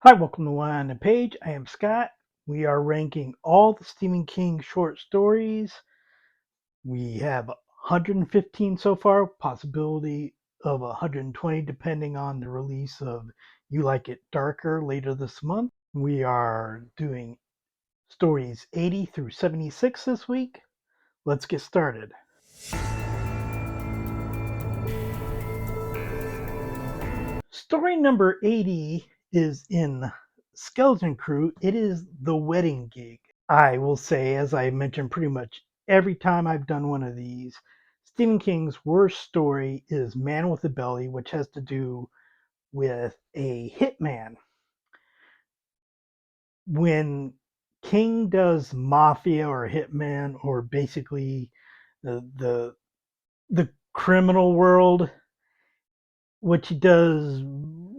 Hi, welcome to One on the Page. I am Scott. We are ranking all the Stephen King short stories. We have 115 so far, possibility of 120 depending on the release of You Like It Darker later this month. We are doing stories 80 through 76 this week. Let's get started. Story number 80 is in Skeleton Crew. It is The Wedding Gig. I will say, as I mentioned pretty much every time I've done one of these, Stephen King's worst story is Man with a Belly, which has to do with a hitman. When King does mafia or hitman, or basically the criminal world, which he does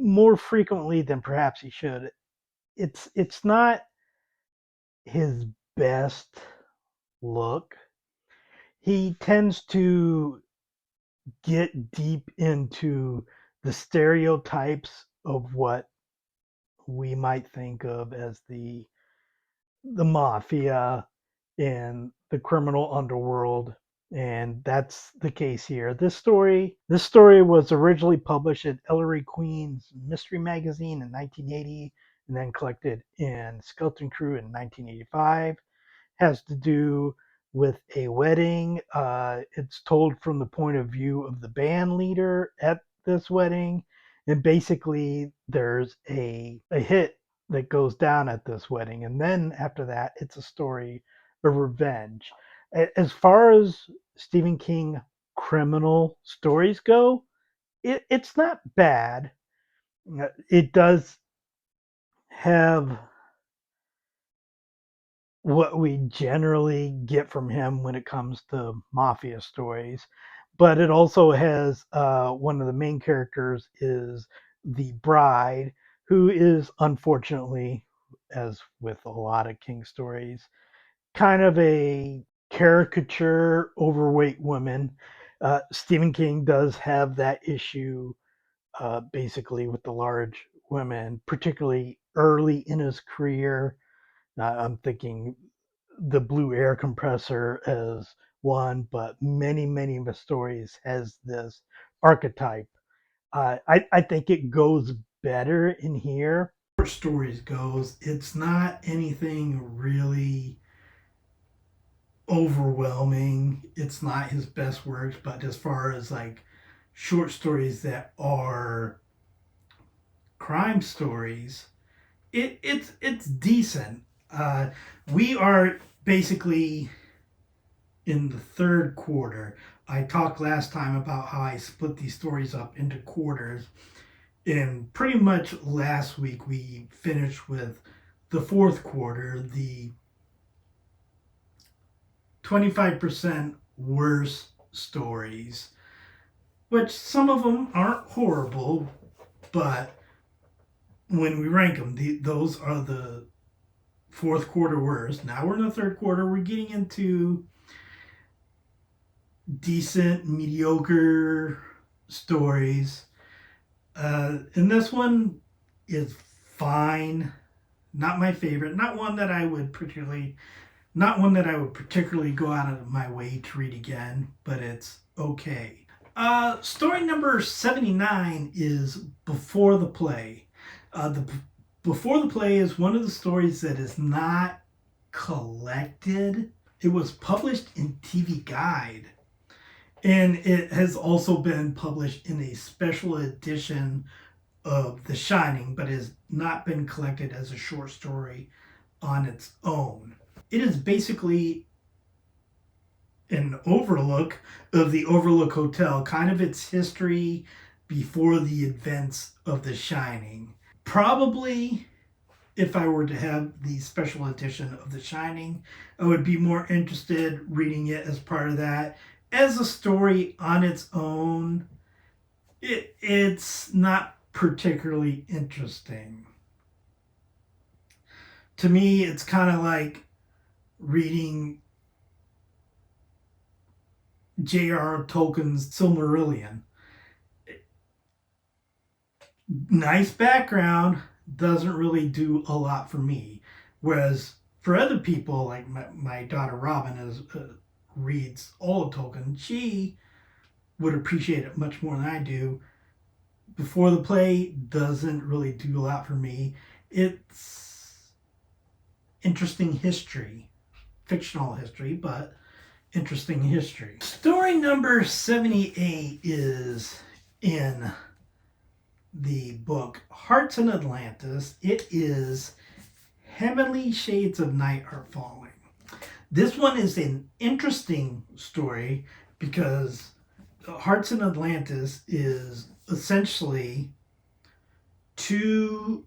more frequently than perhaps he should, it's not his best look. He tends to get deep into the stereotypes of what we might think of as the mafia and the criminal underworld, and that's the case here. This story was originally published at Ellery Queen's Mystery Magazine in 1980 and then collected in Skeleton Crew in 1985. Has to do with a wedding. It's told from the point of view of the band leader at this wedding. And basically, there's a hit that goes down at this wedding. And then after that, it's a story of revenge. As far as Stephen King criminal stories go, it's not bad. It does have what we generally get from him when it comes to mafia stories. But it also has one of the main characters is the bride, who is unfortunately, as with a lot of King stories, kind of a caricature, overweight woman. Stephen King does have that issue basically with the large women, particularly early in his career. I'm thinking the Blue Air Compressor as one, but many of the stories has this archetype. I think it goes better in here. Stories goes, it's not anything really overwhelming. It's not his best works, but as far as like short stories that are crime stories, it's decent. Uh, we are basically in the third quarter. I talked last time about how I split these stories up into quarters, and pretty much last week we finished with the fourth quarter, the 25% worse stories, which some of them aren't horrible, but when we rank them, those are the fourth quarter worst. Now we're in the third quarter. We're getting into decent, mediocre stories. And this one is fine. Not my favorite. Not one that I would particularly go out of my way to read again, but it's okay. Story number 79 is Before the Play. The Before the Play is one of the stories that is not collected. It was published in TV Guide, and it has also been published in a special edition of The Shining, but has not been collected as a short story on its own. It is basically an overlook of the Overlook Hotel, kind of its history before the events of The Shining. Probably, if I were to have the special edition of The Shining, I would be more interested reading it as part of that. As a story on its own, it's not particularly interesting. To me, it's kind of like reading J.R.R. Tolkien's Silmarillion. Nice background, doesn't really do a lot for me. Whereas for other people, like my daughter Robin reads all of Tolkien, she would appreciate it much more than I do. Before the Play doesn't really do a lot for me. It's interesting history, fictional history, but interesting history. Story number 78 is in the book Hearts in Atlantis. It is Heavenly Shades of Night Are Falling. This one is an interesting story because Hearts in Atlantis is essentially 2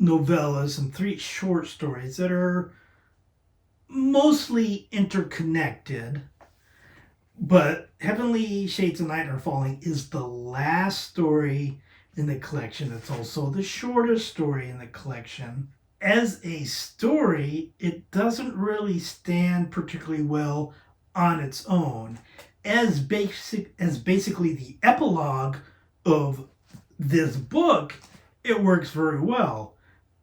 novellas and 3 short stories that are mostly interconnected. But Heavenly Shades of Night Are Falling is the last story in the collection. It's also the shortest story in the collection. As a story, it doesn't really stand particularly well on its own. As basically the epilogue of this book, it works very well.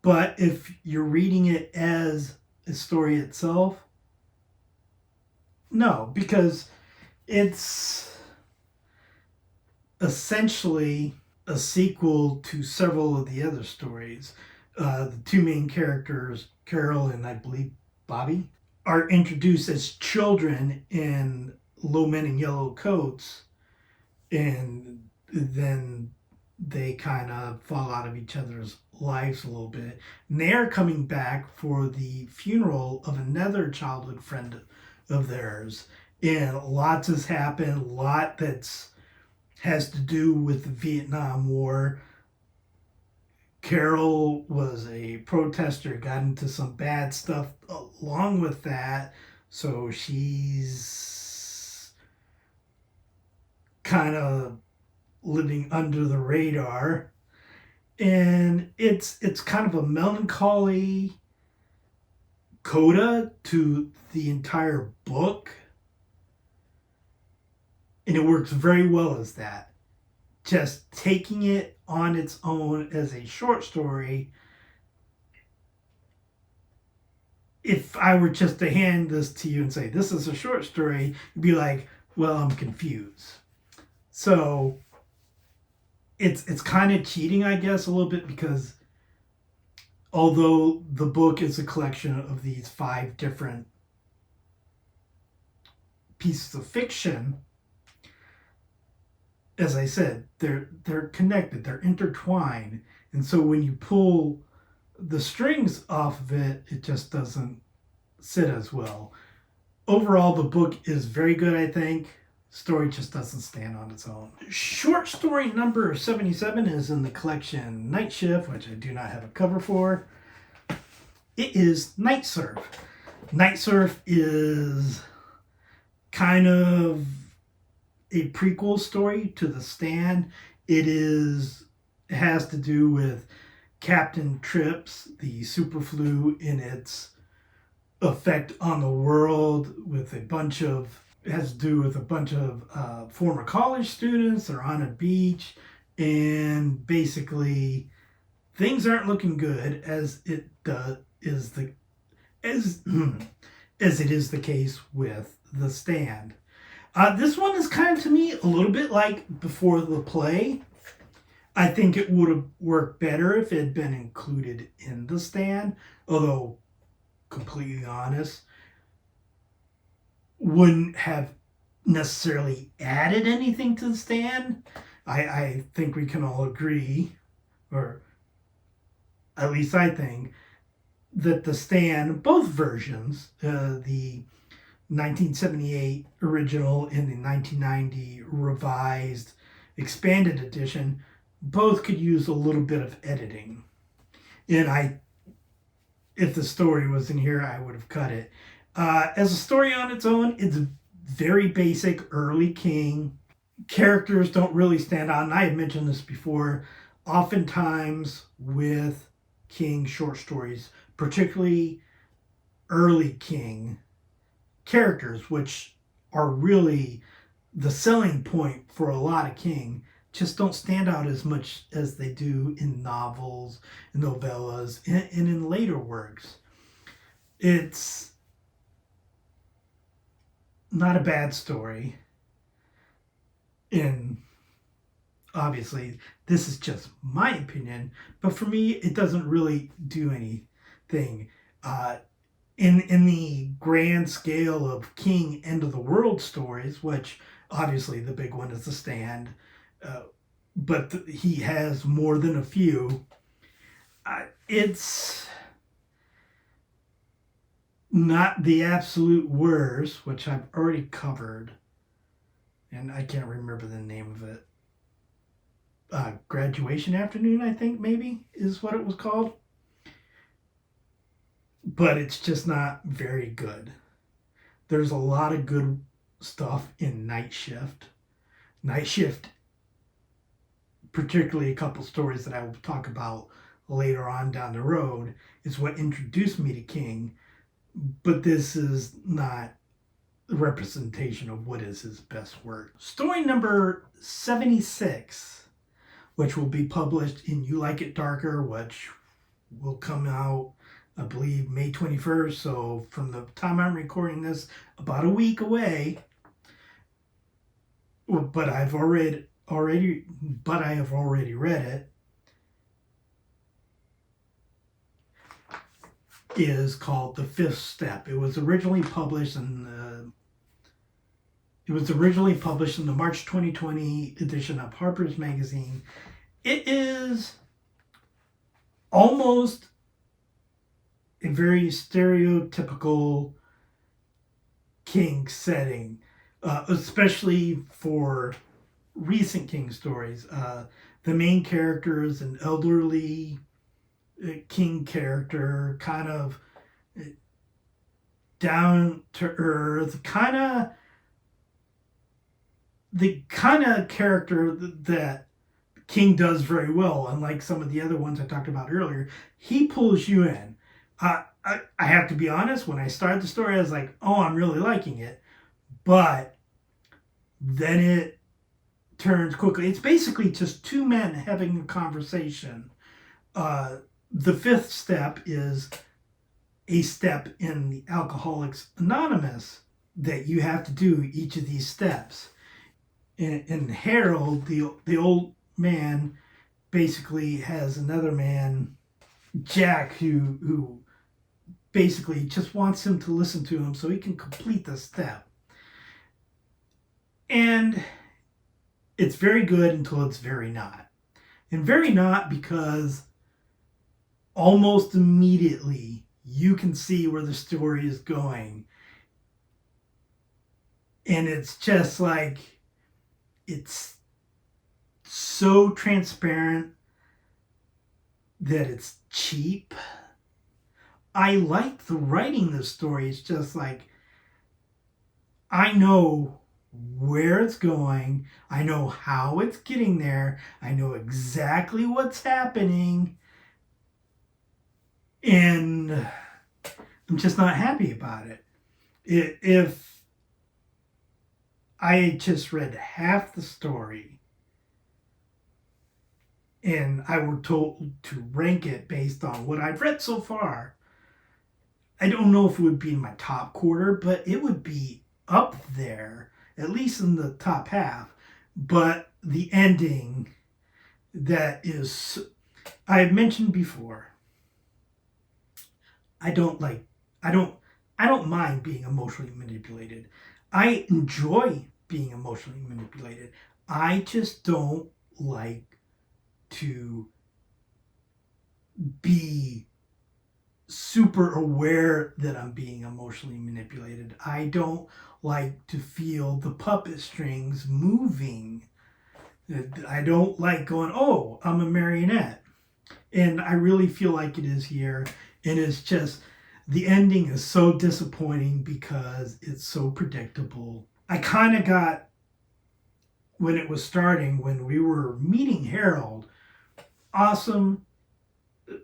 But if you're reading it as a story itself, no, because it's essentially a sequel to several of the other stories. The 2 main characters, Carol and I believe Bobby, are introduced as children in Low Men in Yellow Coats, and then they kind of fall out of each other's lives a little bit. And they're coming back for the funeral of another childhood friend of theirs. And lots has happened, a lot that's has to do with the Vietnam War. Carol was a protester, got into some bad stuff along with that, so she's kind of living under the radar. And it's kind of a melancholy coda to the entire book, and it works very well as that. Just taking it on its own as a short story, if I were just to hand this to you and say, this is a short story, you'd be like, well, I'm confused. So it's kind of cheating, I guess, a little bit, because although the book is a collection of these 5 different pieces of fiction, as I said, they're connected, they're intertwined, and so when you pull the strings off of it, it just doesn't sit as well. Overall, the book is very good, I think. Story just doesn't stand on its own. Short story number 77 is in the collection Night Shift, which I do not have a cover for. It is Night Surf. Night Surf is kind of a prequel story to The Stand. It has to do with Captain Trips, the superflu, in its effect on the world, with a bunch of it has to do with a bunch of former college students. They're on a beach, and basically things aren't looking good, as it is the as as it is the case with The Stand. This one is kind of, to me, a little bit like Before the Play. I think it would have worked better if it had been included in The Stand, although, completely honest, wouldn't have necessarily added anything to The Stand. I think we can all agree, or at least I think, that The Stand, both versions, the 1978 original and the 1990 revised expanded edition, both could use a little bit of editing. And if the story was in here, I would have cut it. As a story on its own, it's very basic, early King. Characters don't really stand out, and I had mentioned this before. Oftentimes with King short stories, particularly early King characters, which are really the selling point for a lot of King, just don't stand out as much as they do in novels, novellas, and in later works. It's not a bad story, and obviously this is just my opinion, but for me it doesn't really do anything. Uh, in the grand scale of King end of the world stories, which obviously the big one is The Stand, uh, but he has more than a few. It's not the absolute worst, which I've already covered, and I can't remember the name of it. Graduation Afternoon, I think maybe is what it was called, but it's just not very good. There's a lot of good stuff in Night Shift. Night Shift, particularly a couple stories that I will talk about later on down the road, is what introduced me to King, but this is not a representation of what is his best work. Story number 76, which will be published in You Like It Darker, which will come out, I believe, May 21st. So from the time I'm recording this, about a week away. But I have already read it. Is called The Fifth Step. It was originally published in the March 2020 edition of Harper's Magazine. It is almost a very stereotypical King setting, especially for recent King stories. The main character is an elderly King character, kind of down to earth, the kind of character that King does very well. Unlike some of the other ones I talked about earlier, he pulls you in. I have to be honest, when I started the story, I was like, oh, I'm really liking it. But then it turns quickly. It's basically just two men having a conversation. The fifth step is a step in the Alcoholics Anonymous that you have to do each of these steps. And Harold, the old man, basically has another man, Jack, who basically just wants him to listen to him so he can complete the step. And it's very good until it's very not. And very not because almost immediately you can see where the story is going. And it's just like, it's so transparent that it's cheap. I like the writing of the story. It's just like, I know where it's going. I know how it's getting there. I know exactly what's happening. And I'm just not happy about it. If I had just read half the story and I were told to rank it based on what I've read so far, I don't know if it would be in my top quarter, but it would be up there, at least in the top half. But the ending, that is, I've mentioned before, I don't mind being emotionally manipulated. I enjoy being emotionally manipulated. I just don't like to be super aware that I'm being emotionally manipulated. I don't like to feel the puppet strings moving. I don't like going, oh, I'm a marionette. And I really feel like it is here. And it's just, the ending is so disappointing because it's so predictable. I kind of got, when it was starting, when we were meeting Harold, awesome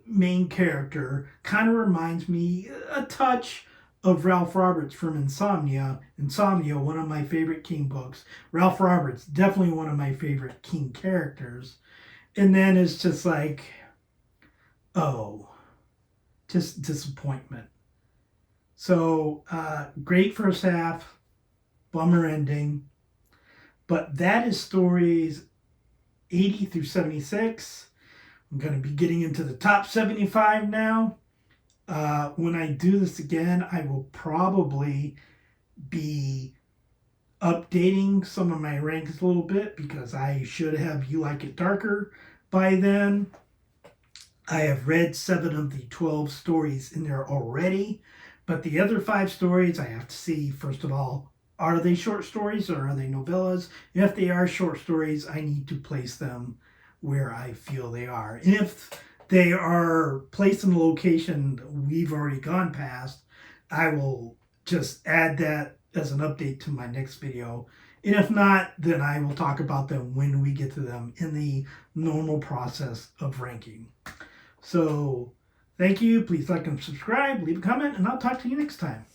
main character, kind of reminds me a touch of Ralph Roberts from Insomnia. Insomnia, one of my favorite King books. Ralph Roberts, definitely one of my favorite King characters. And then it's just like, oh, just disappointment. So, great first half, bummer ending. But that is stories 80 through 76. I'm going to be getting into the top 75 now. When I do this again, I will probably be updating some of my ranks a little bit because I should have You Like It Darker by then. I have read 7 of the 12 stories in there already, but the other 5 stories I have to see, first of all, are they short stories or are they novellas? If they are short stories, I need to place them where I feel they are. And if they are placed in a location we've already gone past, I will just add that as an update to my next video. And if not, then I will talk about them when we get to them in the normal process of ranking. So, thank you. Please like and subscribe, leave a comment, and I'll talk to you next time.